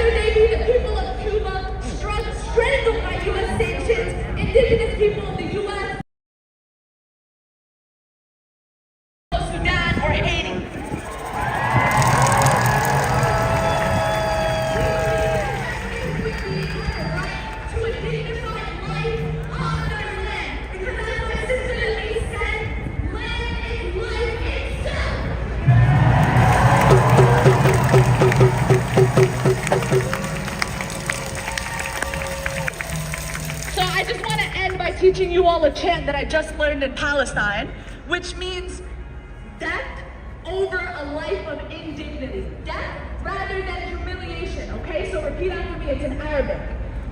whether they be the people of Cuba, strangled by U.S. sanctions, indigenous people of the U.S., Sudan, or Haiti. Teaching you all a chant that I just learned in Palestine, which means death over a life of indignity. Death rather than humiliation, okay? So repeat after me, it's in Arabic.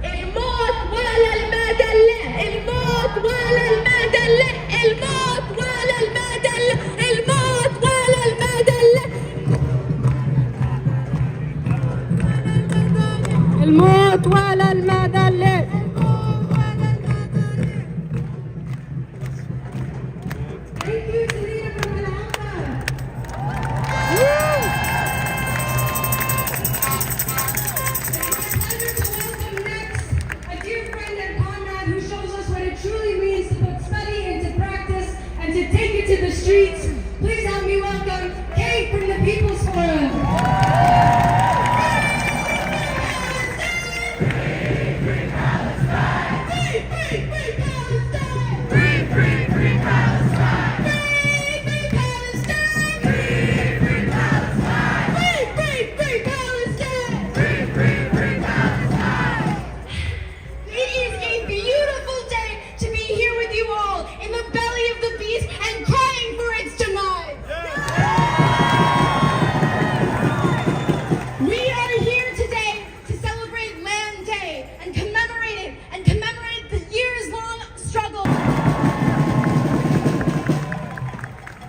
الموت ولا المدلة، الموت ولا المدلة، الموت ولا المدلة، الموت ولا المدلة، الموت ولا المدلة. Streets. Please help me welcome Kate from the People's Forum. Free, free Palestine! Free, free, free Palestine! Free, free, free Palestine! Free, free Palestine! Free, free Palestine! Free, free, free Palestine! Free, free, free Palestine! It is a beautiful day to be here with you all in the belly of the beast and crying for its demise. We are here today to celebrate Land Day and commemorate the years-long struggle.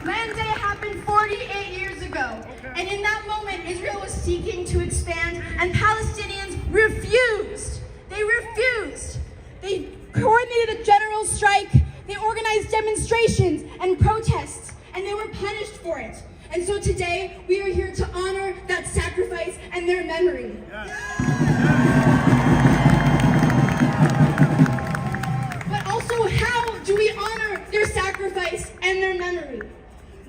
Land Day happened 48 years ago, and in that moment, Israel was seeking to expand, and Palestinians refused. They refused. They coordinated a general strike. They organized demonstrations and protests, and they were punished for it. And so today, we are here to honor that sacrifice and their memory. But also, how do we honor their sacrifice and their memory?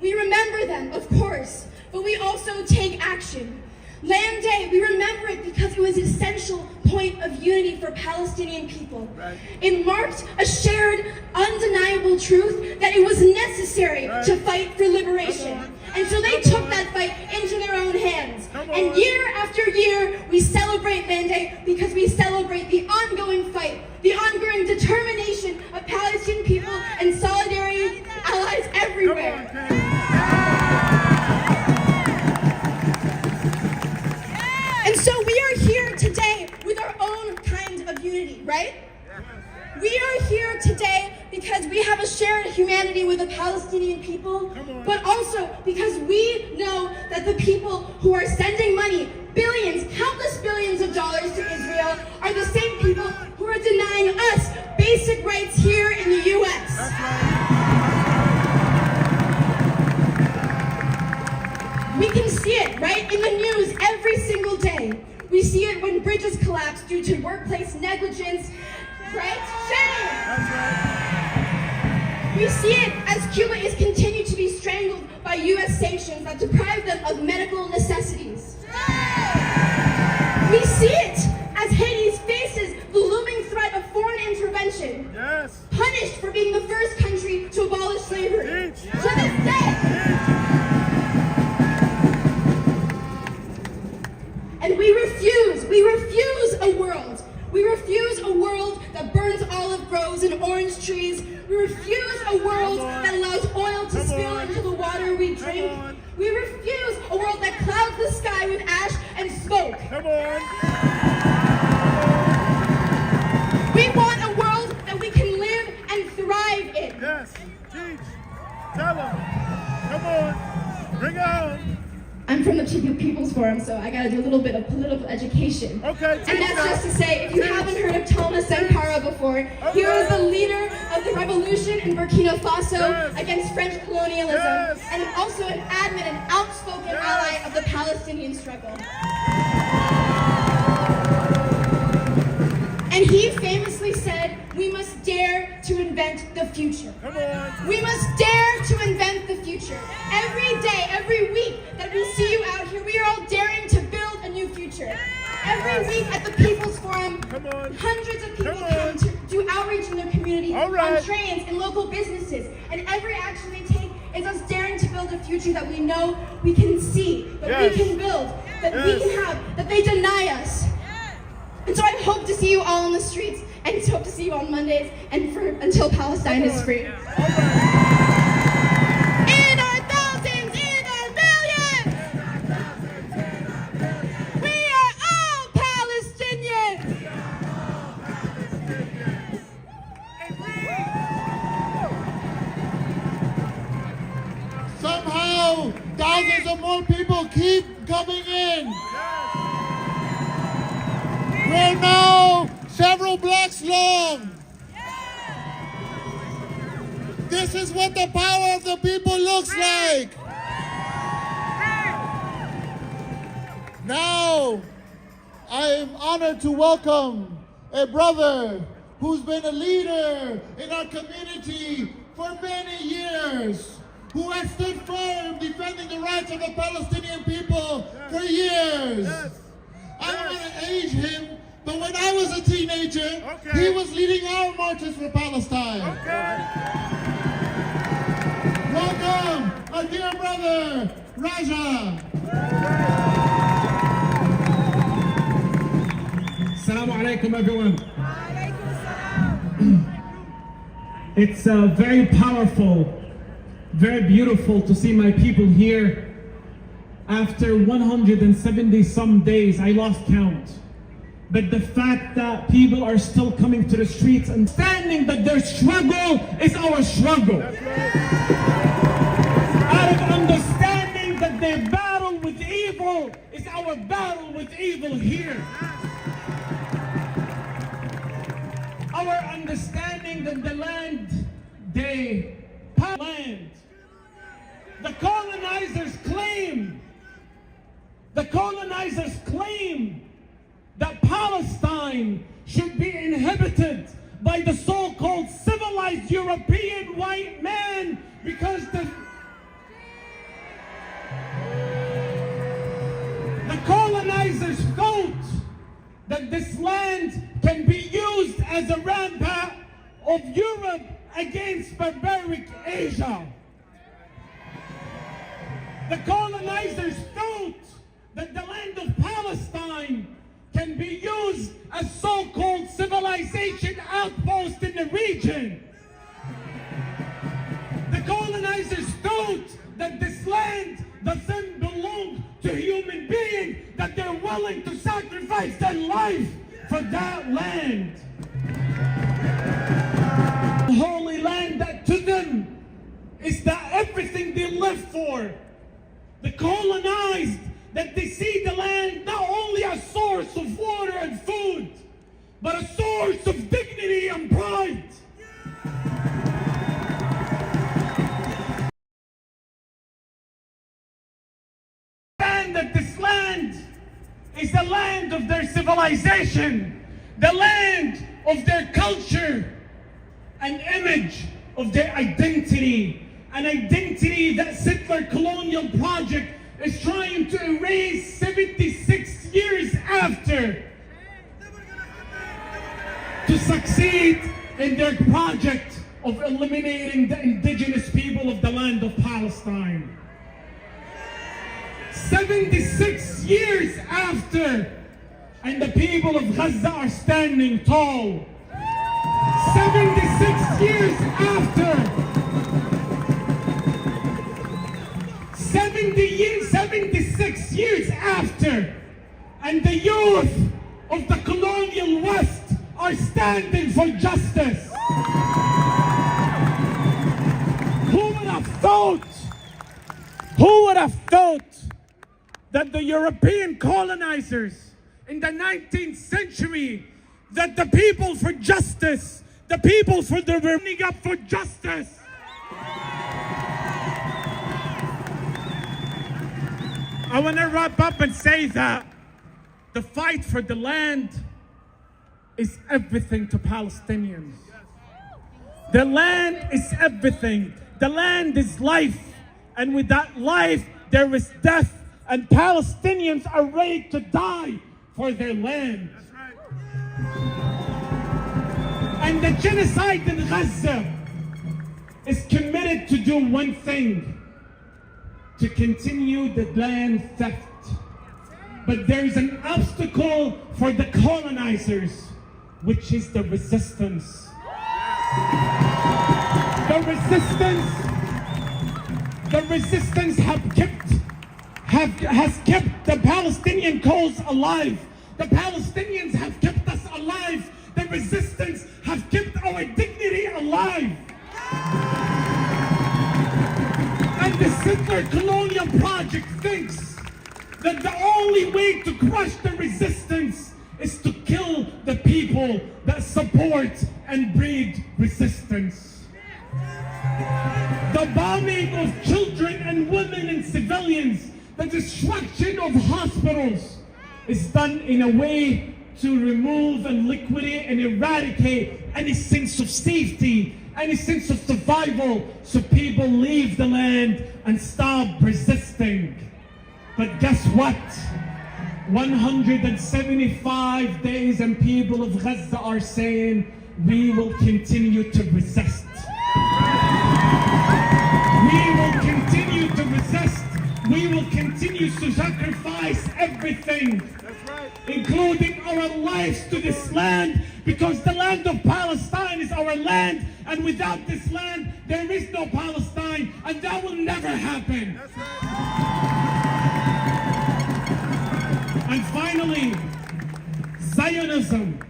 We remember them, of course, but we also take action. Land Day, we remember it because it was an essential point of unity for Palestinian people. Right. It marked a shared, undeniable truth that it was necessary to fight for liberation. And so they took that fight into their own hands. And year after year, we celebrate Land Day because we celebrate the ongoing fight, the ongoing determination of Palestinian people and solidarity allies everywhere. And so we are here today with our own kind of unity, right? We are here today because we have a shared humanity with the Palestinian people, but also because we know that the people who are sending money, billions, countless billions of dollars to Israel, are the same people who are denying us basic rights here in the U.S. We can see it, right, in the news every single day. We see it when bridges collapse due to workplace negligence, right? Shame! We see it as Cuba is continued to be strangled by U.S. sanctions that deprive them of medical necessities. We see it as Haiti faces the looming threat of foreign intervention, punished for being the first country to abolish slavery. To this day, and we refuse a world. We refuse a world that burns olive groves and orange trees. We refuse a world that allows oil to spill into the water we drink. We refuse a world that clouds the sky with ash and smoke. We want a world that we can live and thrive in. Yes, teach, tell them, come on, bring it on. I'm from the People's Forum, so I gotta do a little bit of political education. Okay, and that's just to say, if you haven't heard of Thomas Sankara before, he was the leader of the revolution in Burkina Faso against French colonialism, and also an adamant and outspoken ally of the Palestinian struggle. And he famously said, we must dare to invent the future. Come on. We must dare to invent the future. Every day, every week that we see you out here, we are all daring to build a new future. Every week at the People's Forum, hundreds of people come to do outreach in their community, on trains, in local businesses. And every action they take is us daring to build a future that we know we can see, that we can build, that we can have, that they deny us. And so I hope to see you all on the streets, and hope to see you on Mondays, and until Palestine is free. In our thousands, in our millions, we are all Palestinians. Somehow, thousands of more people keep coming in. We're now several blocks long. This is what the power of the people looks like. Now, I am honored to welcome a brother who's been a leader in our community for many years, who has stood firm defending the rights of the Palestinian people for years. I don't want to age him, but when I was a teenager, he was leading our marches for Palestine. Welcome, our dear brother, Raja. Assalamu alaikum, everyone. It's very powerful, very beautiful to see my people here. After 170 some days, I lost count. But the fact that people are still coming to the streets and standing that their struggle is our struggle. Out of understanding that their battle with evil is our battle with evil here. Our understanding that the land the colonizers claim that Palestine should be inhabited by the so-called civilized European white man because the colonizers thought that this land can be used as a rampart of Europe against barbaric Asia. The colonizers thought that the land of Palestine can be used as so-called civilization outpost in the region. The colonizers thought that this land doesn't belong to human beings, that they're willing to sacrifice their life for that land. The holy land that to them is that everything they live for. The colonized, that they see the land not only a source of water and food, but a source of dignity and pride. And that this land is the land of their civilization, the land of their culture, an image of their identity, an identity that settler colonial project is trying to erase 76 years after to succeed in their project of eliminating the indigenous people of the land of Palestine. 76 years after, and the people of Gaza are standing tall. 76 years after, 76 years after, and the youth of the colonial West are standing for justice. Who would have thought that the European colonizers in the 19th century, that the people for justice, the people for the running up for justice, I want to wrap up and say that the fight for the land is everything to Palestinians. The land is everything. The land is life. And with that life, there is death. And Palestinians are ready to die for their land. And the genocide in Gaza is committed to do one thing: to continue the land theft. But there is an obstacle for the colonizers, which is the resistance. The resistance has kept the Palestinian cause alive. The Palestinians have kept us alive. The resistance has kept our dignity alive. And the settler colonial project thinks that the only way to crush the resistance is to kill the people that support and breed resistance. The bombing of children and women and civilians, the destruction of hospitals is done in a way to remove and liquidate and eradicate any sense of safety, any sense of survival, so people leave the land and stop resisting. But guess what? 175 days and people of Gaza are saying, we will continue to resist. We will continue to resist. We will continue to sacrifice everything, including our lives, to this land, because the land of Palestine is our land, and without this land, there is no Palestine, and that will never happen. And finally, Zionism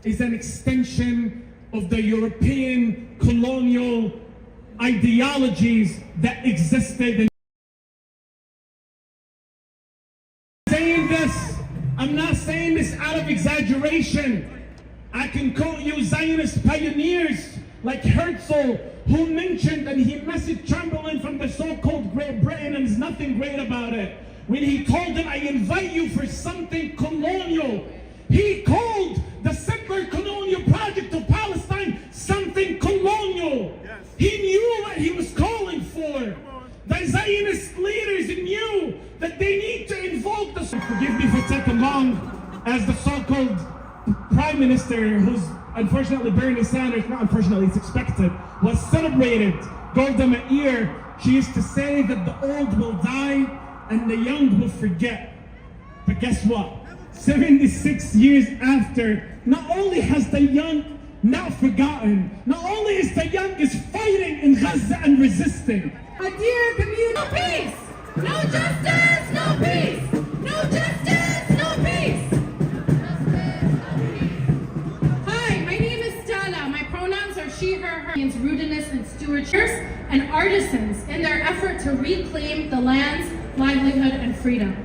is an extension of the European colonial ideologies that existed in I'm not saying this out of exaggeration. I can quote you Zionist pioneers like Herzl, who mentioned and he messaged Chamberlain from the so-called Great Britain, and there's nothing great about it. When he told him, I invite you for something colonial, he called the settler colonial project of Palestine something colonial. Yes. He knew what he was calling for. The Zionist leaders knew that they need to invoke the... Forgive me for taking long, as the so-called Prime Minister, who's unfortunately Bernie Sanders, not unfortunately, it's expected, was celebrated, Golda Meir. She used to say that the old will die and the young will forget. But guess what? 76 years after, not only has the young not forgotten, not only is the young is fighting in Gaza and resisting. A dear community. No peace! No justice! No peace! No justice! No peace! Hi, my name is Stella. My pronouns are she, her, her. Means rootedness and stewardship, and artisans in their effort to reclaim the land's livelihood and freedom.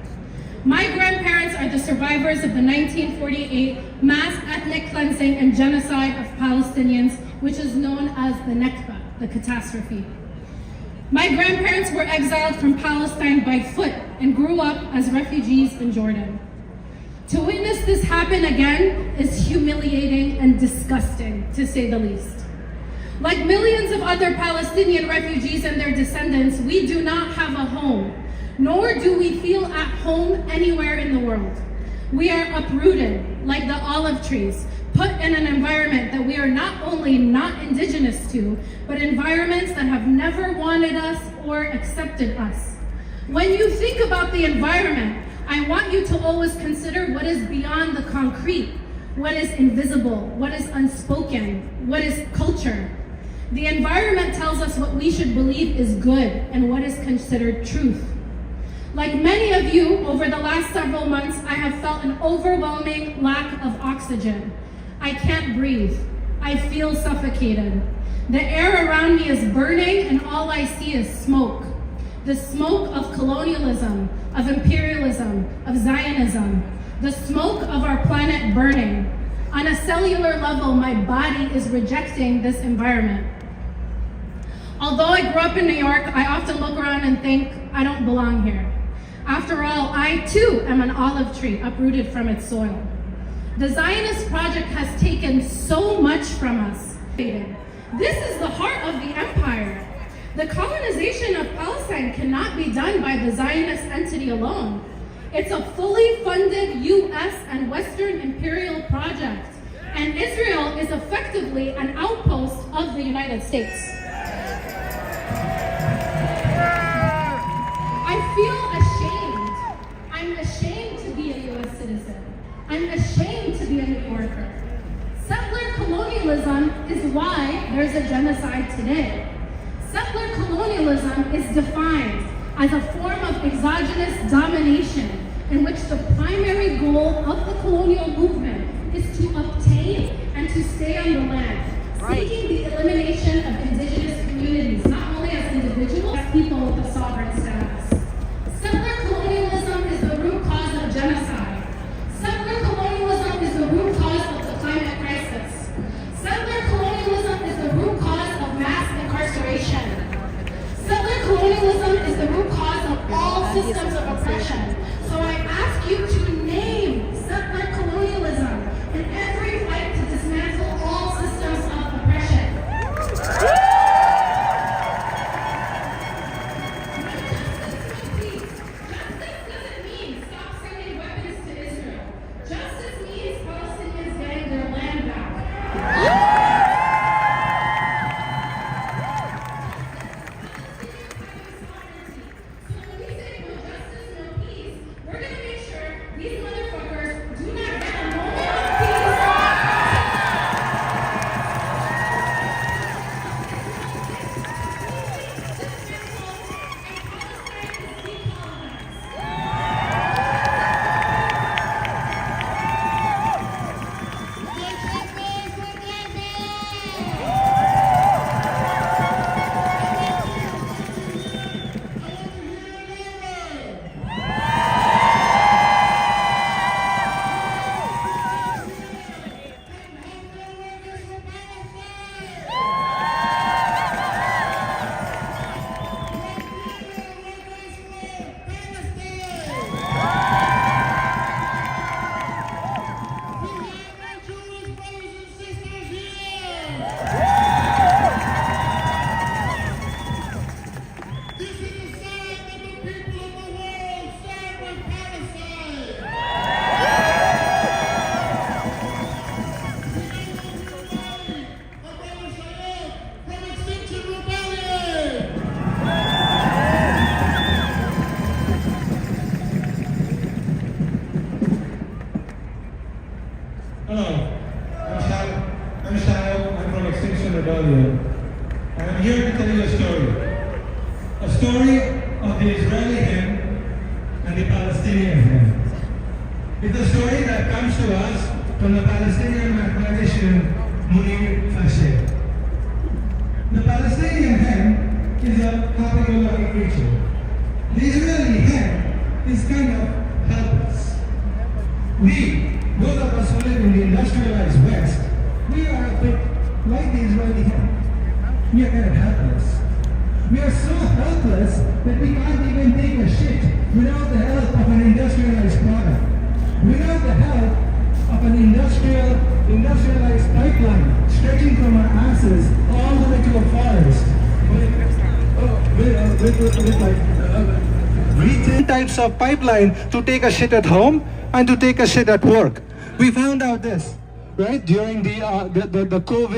My grandparents are the survivors of the 1948 mass ethnic cleansing and genocide of Palestinians, which is known as the Nakba, the catastrophe. My grandparents were exiled from Palestine by foot and grew up as refugees in Jordan. To witness this happen again is humiliating and disgusting, to say the least. Like millions of other Palestinian refugees and their descendants, we do not have a home, nor do we feel at home anywhere in the world. We are uprooted, like the olive trees, put in an environment that we are not only not indigenous to, but environments that have never wanted us or accepted us. When you think about the environment, I want you to always consider what is beyond the concrete, what is invisible, what is unspoken, what is culture. The environment tells us what we should believe is good and what is considered truth. Like many of you, over the last several months, I have felt an overwhelming lack of oxygen. I can't breathe. I feel suffocated. The air around me is burning and all I see is smoke. The smoke of colonialism, of imperialism, of Zionism. The smoke of our planet burning. On a cellular level, my body is rejecting this environment. Although I grew up in New York, I often look around and think, I don't belong here. After all, I too am an olive tree uprooted from its soil. The Zionist project has taken so much from us. This is the heart of the empire. The colonization of Palestine cannot be done by the Zionist entity alone. It's a fully funded US and Western imperial project, and Israel is effectively an outpost of the United States. I feel ashamed. I'm ashamed to be a US citizen. I'm ashamed to be a New Yorker. Settler colonialism is why there's a genocide today. Settler colonialism is defined as a form of exogenous domination in which the primary goal of the colonial movement is to obtain and to stay on the land, seeking the elimination of indigenous communities, not only as individuals, but as people with a sovereign status. Settler colonialism is the root cause of genocide. Settler colonialism is the root cause of the climate crisis. Settler colonialism is the root cause of mass incarceration. Settler colonialism is the root cause of all systems of oppression. So I ask you to name settler colonialism in every fight to dismantle all systems of oppression. Justice doesn't mean stop sending weapons to Israel. Justice means Palestinians getting their land back. Hello, I'm Shao. I'm from Extinction Rebellion. I'm here to tell you a story. A story of the Israeli hymn and the Palestinian hymn. It's a story that comes to us from the Palestinian mathematician Munir Fashe. The Palestinian hymn is a happy-go-lucky creature. The Israeli hymn is kind of helpless. Those of us who live in the industrialized West, we are a bit like the Israeli hymn. We are kind of helpless. We are so helpless that we can't even take a shit without the help of an industrialized product. Without the help of an industrialized pipeline stretching from our asses all the way to a forest. With types of pipeline to take a shit at home and to take a shit at work. We found out this, right, during the COVID.